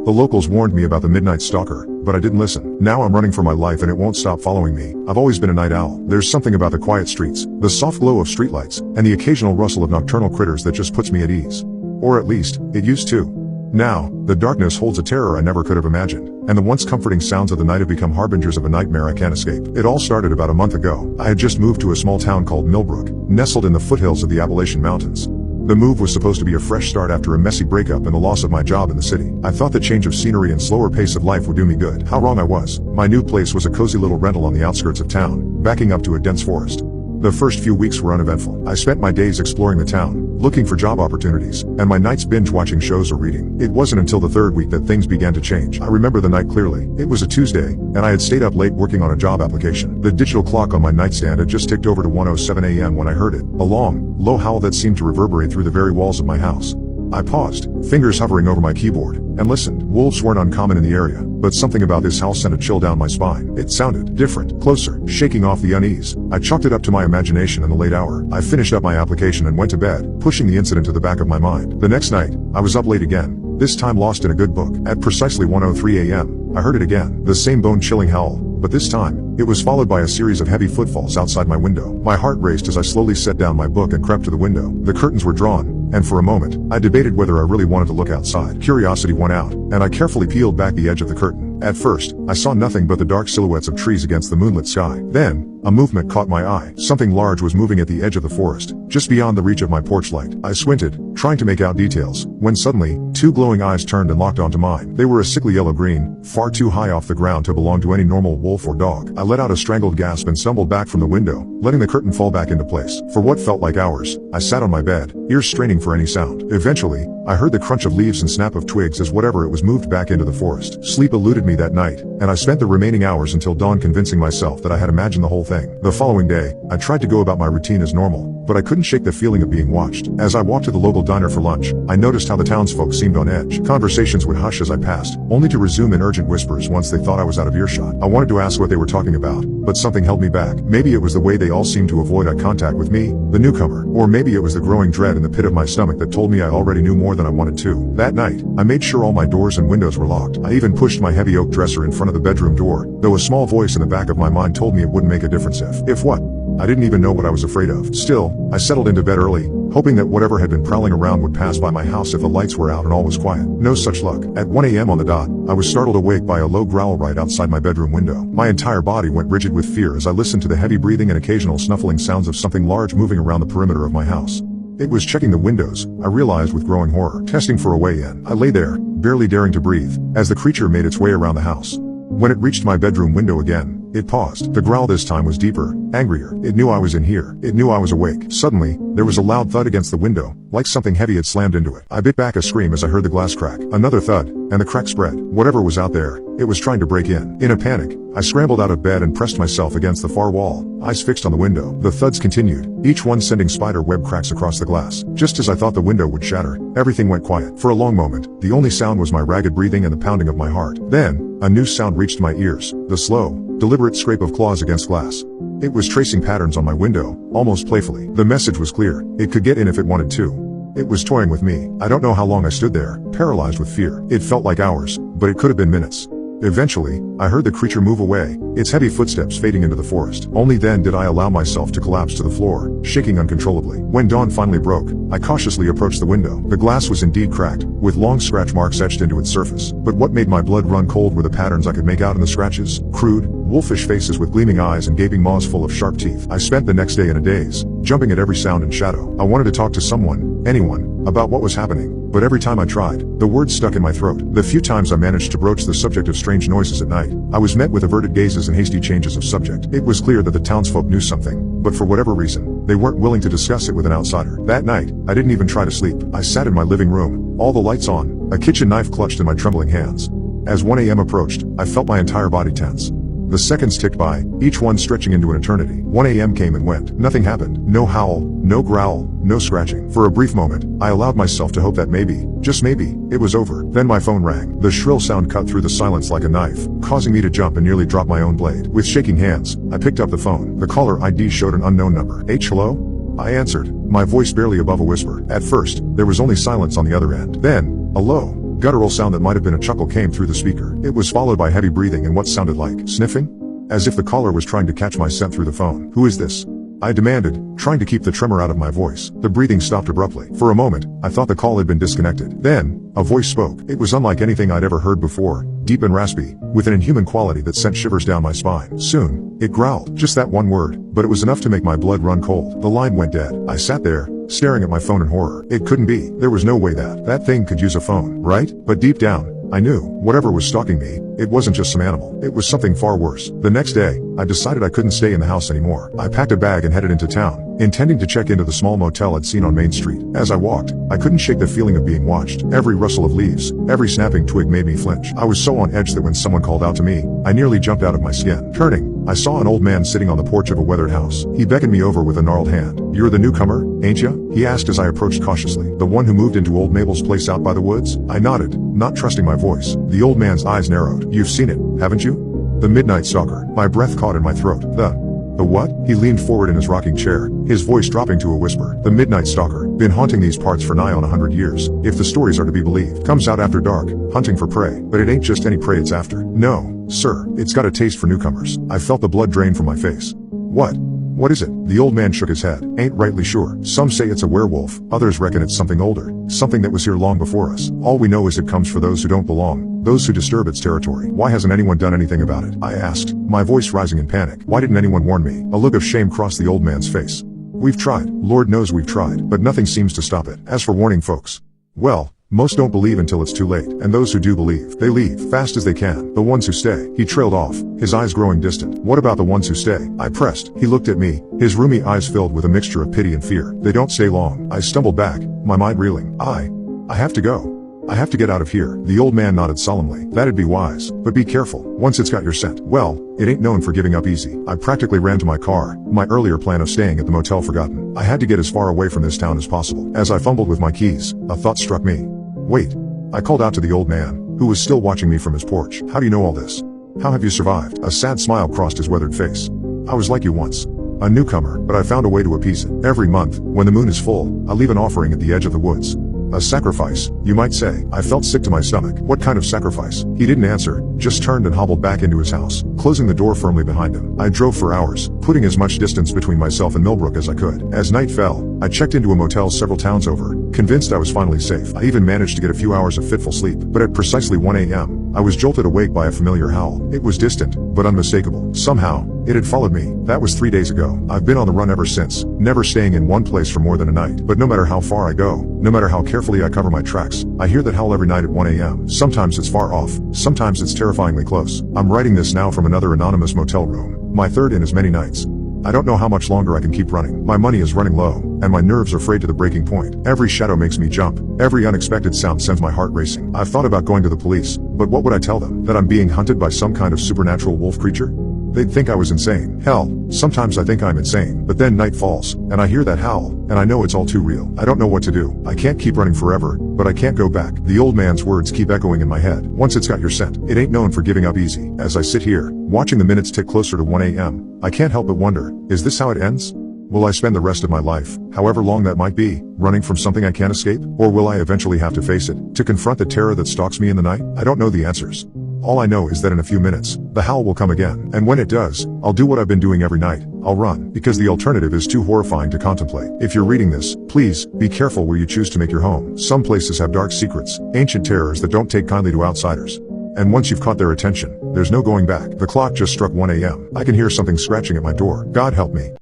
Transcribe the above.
The locals warned me about the midnight stalker, but I didn't listen. Now I'm running for my life and it won't stop following me. I've always been a night owl. There's something about the quiet streets, the soft glow of streetlights, and the occasional rustle of nocturnal critters that just puts me at ease. Or at least, it used to. Now, the darkness holds a terror I never could have imagined, and the once comforting sounds of the night have become harbingers of a nightmare I can't escape. It all started about a month ago. I had just moved to a small town called Millbrook, nestled in the foothills of the Appalachian Mountains. The move was supposed to be a fresh start after a messy breakup and the loss of my job in the city. I thought the change of scenery and slower pace of life would do me good. How wrong I was. My new place was a cozy little rental on the outskirts of town, backing up to a dense forest. The first few weeks were uneventful. I spent my days exploring the town, looking for job opportunities, and my nights binge watching shows or reading. It wasn't until the third week that things began to change. I remember the night clearly. It was a Tuesday, and I had stayed up late working on a job application. The digital clock on my nightstand had just ticked over to 1:07 a.m. when I heard it, a long, low howl that seemed to reverberate through the very walls of my house. I paused, fingers hovering over my keyboard, and listened. Wolves weren't uncommon in the area, but something about this howl sent a chill down my spine. It sounded different, closer, shaking off the unease. I chalked it up to my imagination in the late hour. I finished up my application and went to bed, pushing the incident to the back of my mind. The next night, I was up late again, this time lost in a good book. At precisely 1:03 a.m., I heard it again, the same bone-chilling howl, but this time, it was followed by a series of heavy footfalls outside my window. My heart raced as I slowly set down my book and crept to the window. The curtains were drawn, and for a moment, I debated whether I really wanted to look outside. Curiosity won out, and I carefully peeled back the edge of the curtain. At first, I saw nothing but the dark silhouettes of trees against the moonlit sky. Then, a movement caught my eye. Something large was moving at the edge of the forest, just beyond the reach of my porch light. I squinted, trying to make out details, when suddenly, two glowing eyes turned and locked onto mine. They were a sickly yellow-green, far too high off the ground to belong to any normal wolf or dog. I let out a strangled gasp and stumbled back from the window, letting the curtain fall back into place. For what felt like hours, I sat on my bed, ears straining for any sound. Eventually, I heard the crunch of leaves and snap of twigs as whatever it was moved back into the forest. Sleep eluded me that night, and I spent the remaining hours until dawn convincing myself that I had imagined the whole thing. The following day, I tried to go about my routine as normal, but I couldn't shake the feeling of being watched. As I walked to the local diner for lunch, I noticed how the townsfolk seemed on edge. Conversations would hush as I passed, only to resume in urgent whispers once they thought I was out of earshot. I wanted to ask what they were talking about, but something held me back. Maybe it was the way they all seemed to avoid eye contact with me, the newcomer, or maybe it was the growing dread in the pit of my stomach that told me I already knew more than I wanted to. That night, I made sure all my doors and windows were locked. I even pushed my heavy oak dresser in front of the bedroom door, though a small voice in the back of my mind told me it wouldn't make a difference if what? I didn't even know what I was afraid of. Still, I settled into bed early, hoping that whatever had been prowling around would pass by my house if the lights were out and all was quiet. No such luck. At 1 a.m. on the dot, I was startled awake by a low growl right outside my bedroom window. My entire body went rigid with fear as I listened to the heavy breathing and occasional snuffling sounds of something large moving around the perimeter of my house. It was checking the windows, I realized with growing horror, testing for a way in. I lay there, barely daring to breathe, as the creature made its way around the house. When it reached my bedroom window again, it paused. The growl this time was deeper, angrier. It knew I was in here. It knew I was awake. Suddenly, there was a loud thud against the window, like something heavy had slammed into it. I bit back a scream as I heard the glass crack. Another thud, and the crack spread. Whatever was out there, it was trying to break in. In a panic, I scrambled out of bed and pressed myself against the far wall, eyes fixed on the window. The thuds continued, each one sending spider web cracks across the glass. Just as I thought the window would shatter, everything went quiet. For a long moment, the only sound was my ragged breathing and the pounding of my heart. Then, a new sound reached my ears, the slow, deliberate scrape of claws against glass. It was tracing patterns on my window, almost playfully. The message was clear. It could get in if it wanted to. It was toying with me. I don't know how long I stood there, paralyzed with fear. It felt like hours, but it could have been minutes. Eventually, I heard the creature move away, its heavy footsteps fading into the forest. Only then did I allow myself to collapse to the floor, shaking uncontrollably. When dawn finally broke, I cautiously approached the window. The glass was indeed cracked, with long scratch marks etched into its surface. But what made my blood run cold were the patterns I could make out in the scratches. Crude, wolfish faces with gleaming eyes and gaping maws full of sharp teeth. I spent the next day in a daze, jumping at every sound and shadow. I wanted to talk to someone, anyone, about what was happening, but every time I tried, the words stuck in my throat. The few times I managed to broach the subject of strange noises at night, I was met with averted gazes and hasty changes of subject. It was clear that the townsfolk knew something, but for whatever reason, they weren't willing to discuss it with an outsider. That night, I didn't even try to sleep. I sat in my living room, all the lights on, a kitchen knife clutched in my trembling hands. As 1 a.m. approached, I felt my entire body tense. The seconds ticked by, each one stretching into an eternity. 1 a.m. came and went. Nothing happened. No howl, no growl, no scratching. For a brief moment, I allowed myself to hope that maybe, just maybe, it was over. Then my phone rang. The shrill sound cut through the silence like a knife, causing me to jump and nearly drop my own blade. With shaking hands, I picked up the phone. The caller ID showed an unknown number. Hello? I answered, my voice barely above a whisper. At first, there was only silence on the other end. Then, a low, guttural sound that might have been a chuckle came through the speaker. It was followed by heavy breathing and what sounded like sniffing, as if the caller was trying to catch my scent through the phone. "Who is this?" I demanded, trying to keep the tremor out of my voice. The breathing stopped abruptly. For a moment, I thought the call had been disconnected. Then, a voice spoke. It was unlike anything I'd ever heard before, deep and raspy, with an inhuman quality that sent shivers down my spine. Soon, it growled. Just that one word, but it was enough to make my blood run cold. The line went dead. I sat there, staring at my phone in horror. It couldn't be. There was no way that thing could use a phone, right? But deep down, I knew, whatever was stalking me, it wasn't just some animal. It was something far worse. The next day, I decided I couldn't stay in the house anymore. I packed a bag and headed into town, intending to check into the small motel I'd seen on Main Street. As I walked, I couldn't shake the feeling of being watched. Every rustle of leaves, every snapping twig made me flinch. I was so on edge that when someone called out to me, I nearly jumped out of my skin. Turning, I saw an old man sitting on the porch of a weathered house. He beckoned me over with a gnarled hand. "You're the newcomer, ain't ya?" he asked as I approached cautiously. "The one who moved into old Mabel's place out by the woods?" I nodded, not trusting my voice. The old man's eyes narrowed. "You've seen it, haven't you?" "The Midnight Stalker." My breath caught in my throat. The what?" He leaned forward in his rocking chair, his voice dropping to a whisper. "The Midnight Stalker. Been haunting these parts for nigh on 100 years, if the stories are to be believed. Comes out after dark, hunting for prey. But it ain't just any prey it's after. No, sir, it's got a taste for newcomers." I felt the blood drain from my face. What is it?" The old man shook his head. "Ain't rightly sure. Some say it's a werewolf, others reckon it's something older, something that was here long before us. All we know is it comes for those who don't belong, those who disturb its territory." "Why hasn't anyone done anything about it?" I asked, my voice rising in panic. "Why didn't anyone warn me?" A look of shame crossed the old man's face. "We've tried. Lord knows we've tried, but nothing seems to stop it. As for warning folks, well, most don't believe until it's too late, and those who do believe, they leave, fast as they can. The ones who stay." He trailed off, his eyes growing distant. "What about the ones who stay?" I pressed. He looked at me, his roomy eyes filled with a mixture of pity and fear. "They don't stay long." I stumbled back, my mind reeling. I have to go. I have to get out of here." The old man nodded solemnly. "That'd be wise, but be careful. Once it's got your scent, well, it ain't known for giving up easy." I practically ran to my car, my earlier plan of staying at the motel forgotten. I had to get as far away from this town as possible. As I fumbled with my keys, a thought struck me. "Wait." I called out to the old man, who was still watching me from his porch. "How do you know all this? How have you survived?" A sad smile crossed his weathered face. "I was like you once. A newcomer, but I found a way to appease it. Every month, when the moon is full, I leave an offering at the edge of the woods. A sacrifice, you might say." I felt sick to my stomach. What kind of sacrifice? He didn't answer, just turned and hobbled back into his house, closing the door firmly behind him. I drove for hours, putting as much distance between myself and Millbrook as I could. As night fell, I checked into a motel several towns over, convinced I was finally safe. I even managed to get a few hours of fitful sleep, but at precisely 1 a.m., I was jolted awake by a familiar howl. It was distant, but unmistakable. Somehow, it had followed me. That was 3 days ago. I've been on the run ever since, never staying in one place for more than a night. But no matter how far I go, no matter how carefully I cover my tracks, I hear that howl every night at 1 a.m. Sometimes it's far off, sometimes it's terrifyingly close. I'm writing this now from another anonymous motel room, my third in as many nights. I don't know how much longer I can keep running. My money is running low, and my nerves are frayed to the breaking point. Every shadow makes me jump. Every unexpected sound sends my heart racing. I've thought about going to the police, but what would I tell them? That I'm being hunted by some kind of supernatural wolf creature? They'd think I was insane. Hell, sometimes I think I'm insane. But then night falls, and I hear that howl, and I know it's all too real. I don't know what to do. I can't keep running forever, but I can't go back. The old man's words keep echoing in my head. Once it's got your scent, it ain't known for giving up easy. As I sit here, watching the minutes tick closer to 1 a.m., I can't help but wonder, is this how it ends? Will I spend the rest of my life, however long that might be, running from something I can't escape? Or will I eventually have to face it, to confront the terror that stalks me in the night? I don't know the answers. All I know is that in a few minutes, the howl will come again. And when it does, I'll do what I've been doing every night. I'll run, because the alternative is too horrifying to contemplate. If you're reading this, please, be careful where you choose to make your home. Some places have dark secrets, ancient terrors that don't take kindly to outsiders. And once you've caught their attention, there's no going back. The clock just struck 1 a.m. I can hear something scratching at my door. God help me.